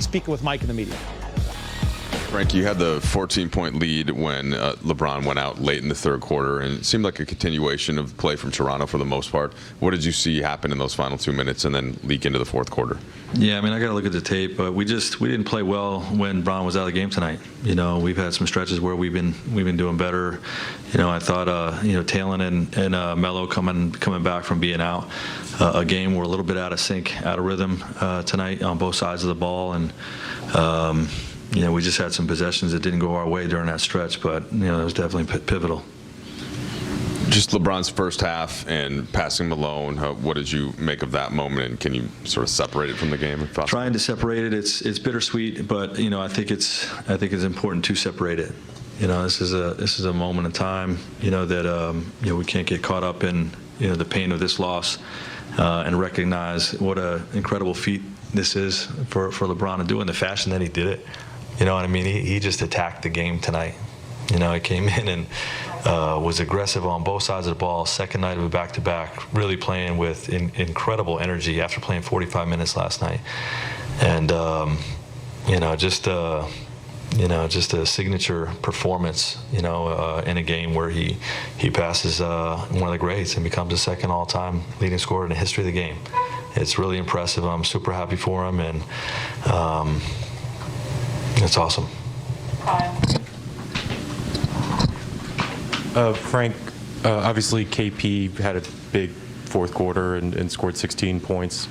He's speaking with Mike in the media. Frank, you had the 14-point lead when LeBron went out late in the third quarter, and it seemed like a continuation of play from Toronto for the most part. What did you see happen in those final 2 minutes and then leak into the fourth quarter? Yeah, I mean, I got to look at the tape, but we didn't play well when Bron was out of the game tonight. You know, we've had some stretches where we've been doing better. You know, I thought Talon and Melo coming back from being out, a game we're a little bit out of sync, out of rhythm tonight on both sides of the ball, and you know, we just had some possessions that didn't go our way during that stretch, but you know, it was definitely pivotal. Just LeBron's first half and passing Malone, what did you make of that moment, and can you sort of separate it from the game if possible? Trying to separate it, it's bittersweet, but you know, I think it's important to separate it. You know, this is a moment in time, you know, that you know, we can't get caught up in, you know, the pain of this loss, and recognize what an incredible feat this is for LeBron to do in the fashion that he did it. You know what I mean? He just attacked the game tonight. You know, he came in and was aggressive on both sides of the ball. Second night of a back-to-back, really playing with incredible energy after playing 45 minutes last night. And you know, just a signature performance. You know, in a game where he passes one of the greats and becomes the second all-time leading scorer in the history of the game. It's really impressive. I'm super happy for him, and it's awesome. Frank, obviously KP had a big fourth quarter and scored 16 points.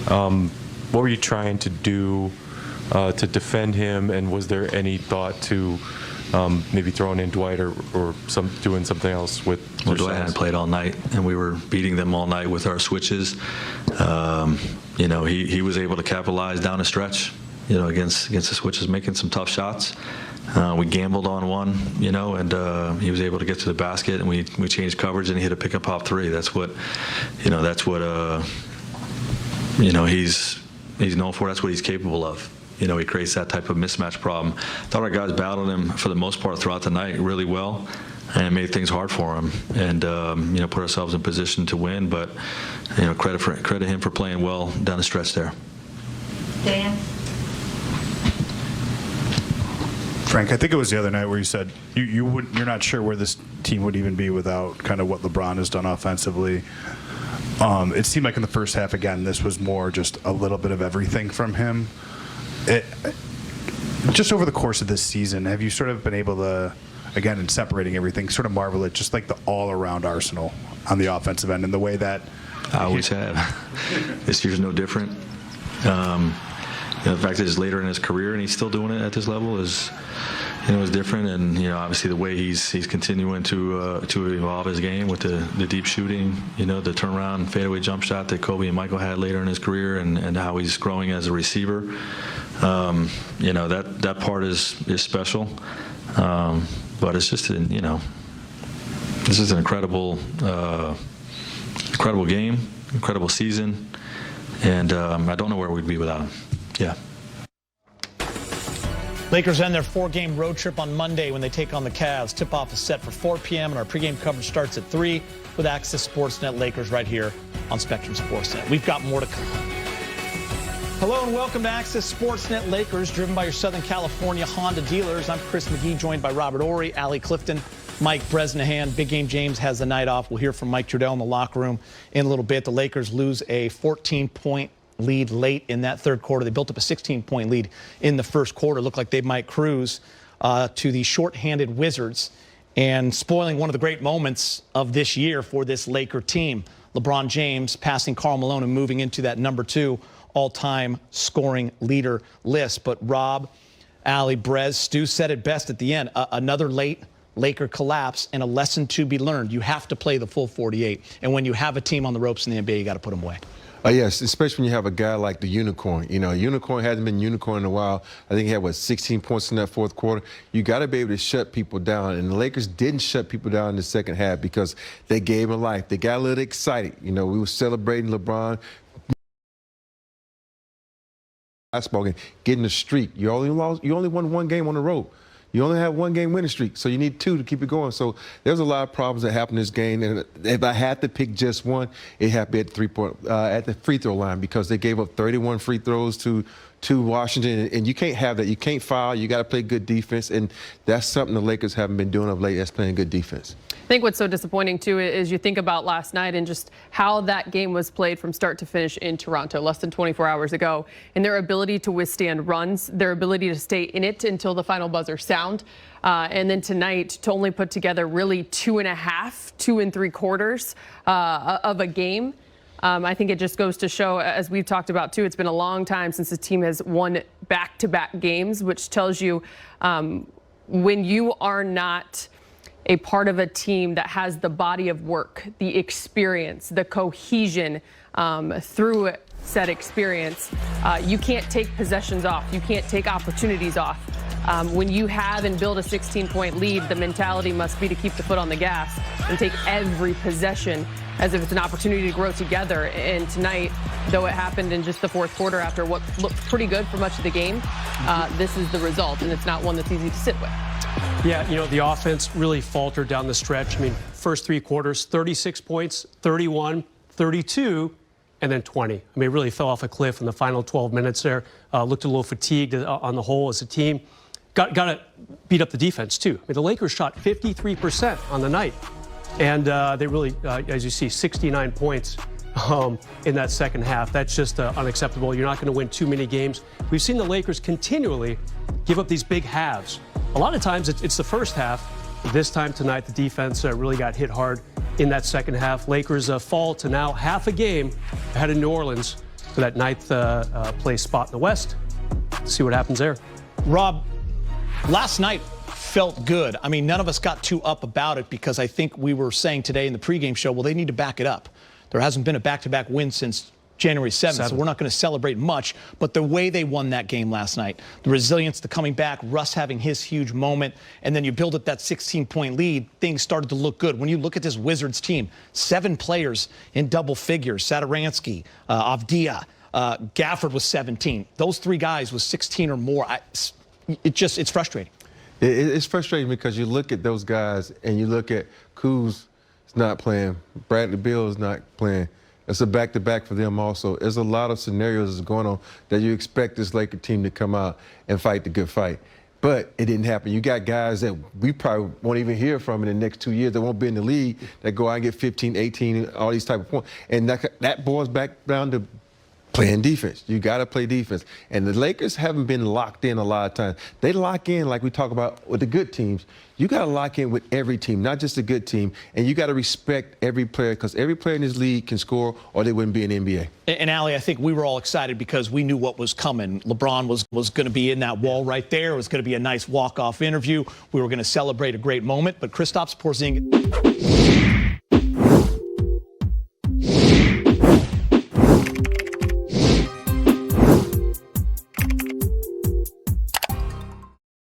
What were you trying to do to defend him, and was there any thought to maybe throwing in Dwight or doing something else with? Well, Dwight hadn't played all night, and we were beating them all night with our switches. You know, he was able to capitalize down a stretch, you know, against the switches, making some tough shots. We gambled on one, you know, and he was able to get to the basket, and we changed coverage, and he hit a pick and pop three. That's what you know, he's known for. That's what he's capable of. You know, he creates that type of mismatch problem. Thought our guys battled him for the most part throughout the night really well, and it made things hard for him, and you know, put ourselves in position to win. But you know, credit him for playing well down the stretch there. Dan? Frank, I think it was the other night where you said you're not sure where this team would even be without kind of what LeBron has done offensively. It seemed like in the first half, again, this was more just a little bit of everything from him. Just over the course of this season, have you sort of been able to, again, in separating everything, sort of marvel at just like the all-around arsenal on the offensive end and the way that I always have. This year's no different. You know, the fact that it's later in his career and he's still doing it at this level is, you know, is different. And you know, obviously the way he's continuing to evolve his game with the deep shooting, you know, the turnaround fadeaway jump shot that Kobe and Michael had later in his career, and how he's growing as a receiver. You know, that part is special. But it's just you know, this is an incredible game, incredible season, and I don't know where we'd be without him. Yeah. Lakers end their 4-game road trip on Monday when they take on the Cavs. Tip-off is set for 4 p.m. and our pregame coverage starts at 3 with Access Sportsnet Lakers right here on Spectrum Sportsnet. We've got more to come. Hello and welcome to Access Sportsnet Lakers, driven by your Southern California Honda dealers. I'm Chris McGee, joined by Robert Ory, Allie Clifton, Mike Bresnahan. Big Game James has the night off. We'll hear from Mike Trudell in the locker room in a little bit. The Lakers lose a 14-point lead late in that third quarter. They built up a 16-point lead in the first quarter. Looked like they might cruise to the short-handed Wizards, and spoiling one of the great moments of this year for this Laker team. LeBron James passing Karl Malone and moving into that #2 all-time scoring leader list. But Rob, Allie, Brez, Stu said it best at the end. Another late Laker collapse and a lesson to be learned. You have to play the full 48. And when you have a team on the ropes in the NBA, you got to put them away. Yes, especially when you have a guy like the Unicorn. You know, Unicorn hasn't been Unicorn in a while. I think he had, 16 points in that fourth quarter. You got to be able to shut people down. And the Lakers didn't shut people down in the second half because they gave him life. They got a little excited. You know, we were celebrating LeBron. Basketball game, getting a streak. You only won one game on the road. You only have 1 game winning streak, so you need 2 to keep it going. So there's a lot of problems that happen in this game. And if I had to pick just one, it had to be at the free throw line, because they gave up 31 free throws to Washington, and you can't have that. You can't foul. You got to play good defense, and that's something the Lakers haven't been doing of late. That's playing good defense. I think what's so disappointing, too, is you think about last night and just how that game was played from start to finish in Toronto less than 24 hours ago, and their ability to withstand runs, their ability to stay in it until the final buzzer sound. And then tonight to only put together really 2.5, 2 3/4 of a game. I think it just goes to show, as we've talked about, too, it's been a long time since the team has won back-to-back games, which tells you when you are not a part of a team that has the body of work, the experience, the cohesion through said experience, you can't take possessions off. You can't take opportunities off. When you have and build a 16-point lead, the mentality must be to keep the foot on the gas and take every possession as if it's an opportunity to grow together. And tonight, though it happened in just the fourth quarter after what looked pretty good for much of the game, this is the result, and it's not one that's easy to sit with. Yeah, you know, the offense really faltered down the stretch. I mean, first 3 quarters, 36 points, 31, 32, and then 20. I mean, it really fell off a cliff in the final 12 minutes there. Looked a little fatigued on the whole as a team. Got to beat up the defense, too. I mean, the Lakers shot 53% on the night. And they really, as you see, 69 points in that second half. That's just unacceptable. You're not going to win too many games. We've seen the Lakers continually give up these big halves. A lot of times it's the first half. This time tonight, the defense really got hit hard in that second half. Lakers fall to now half a game ahead of New Orleans for that 9th place spot in the West. See what happens there. Rob, last night felt good. I mean, none of us got too up about it, because I think we were saying today in the pregame show, well, they need to back it up. There hasn't been a back-to-back win since January 7th, so we're not going to celebrate much. But the way they won that game last night, the resilience, the coming back, Russ having his huge moment, and then you build up that 16-point lead, things started to look good. When you look at this Wizards team, 7 players in double figures, Satoransky, Avdija, Gafford was 17. Those 3 guys was 16 or more. It's frustrating. It's frustrating because you look at those guys and you look at Kuz not playing, Bradley Beal is not playing. It's a back-to-back for them also. There's a lot of scenarios that's going on that you expect this Laker team to come out and fight the good fight. But it didn't happen. You got guys that we probably won't even hear from in the next 2 years that won't be in the league that go out and get 15, 18, all these type of points. And that boils back down to playing defense. You got to play defense. And the Lakers haven't been locked in a lot of times. They lock in like we talk about with the good teams. You got to lock in with every team, not just a good team. And you got to respect every player, because every player in this league can score or they wouldn't be in the NBA. And Allie, I think we were all excited because we knew what was coming. LeBron was going to be in that wall right there. It was going to be a nice walk-off interview. We were going to celebrate a great moment. But Kristaps Porzingis...